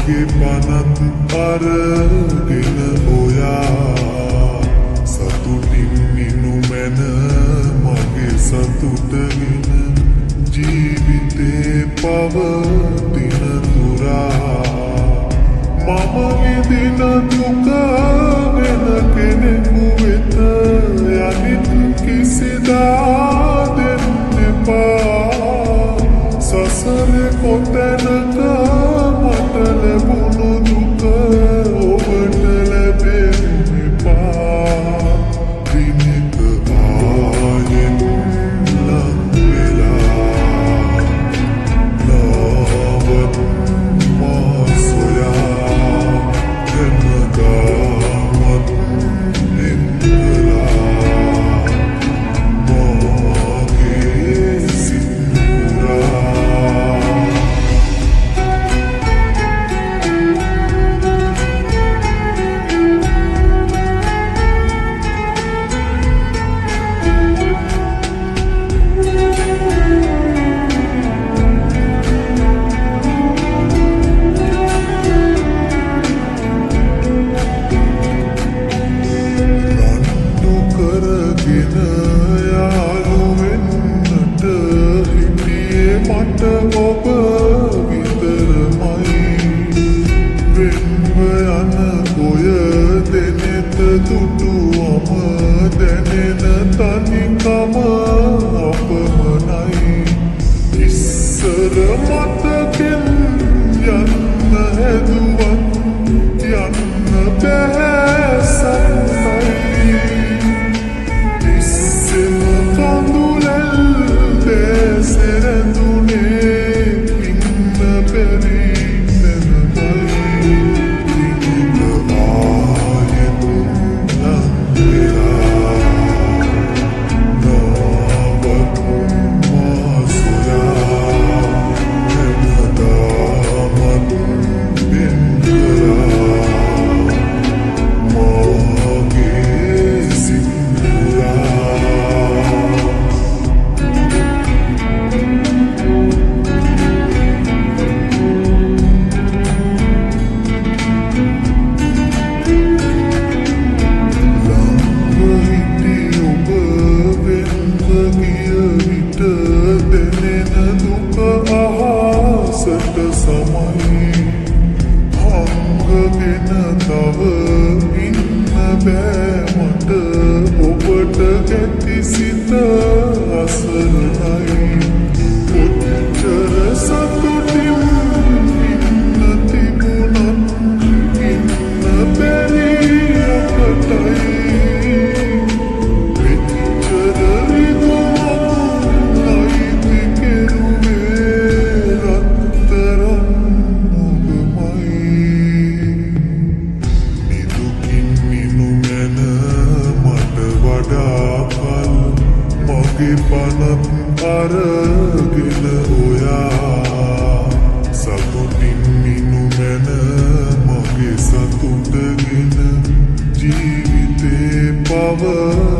මගේ පනත් අරගෙන ඔයා සතුටින් මිනු මැන මගේ සතුටගෙන ජීවිතේ පවතින තුරා මම විඳින දුක වෙන කෙනෙකු වෙත යනිත් කිසිදා දෙන්න එපා සසරේ කොතැනක මට ලැබුණු දුක ඔබට ලැබෙන්න එපා දිනක ආයෙත් ලං වෙලා නවත් මා සොයා හැමදාමත් එම්බලා මගේ සිතුරා මට ඔබ විතරමයි වෙන්ව යන ඔය දෙනෙත දුටුවම දැනෙන තනිකම අපමණයි ඉස්සර මතකෙන් යන්න හැදුවත් යන්න බැහැ සන්නයි ඉස්සෙම කඳුලැල් දැසරඳුනේ ඉන්න බැරි නැනමයි දිනක ආයෙත් ලං වෙලා නවත් මා සොයා හැමදාමත් එම්බලා මගේ සිතුරා දැනෙන දුක අහසට සමයි හංගගෙන තව ඉන්න බෑ මට ඔබට ගැති සිත අසරණයි කොච්චර සතුටින් ඉන්න තිබුණත් ඉන්න බැරි අපටයි මගේ පනත් අරගෙන ඔයා සතුටින් මිනු මැන මගේ සතුටගෙන ජීවිතේ පව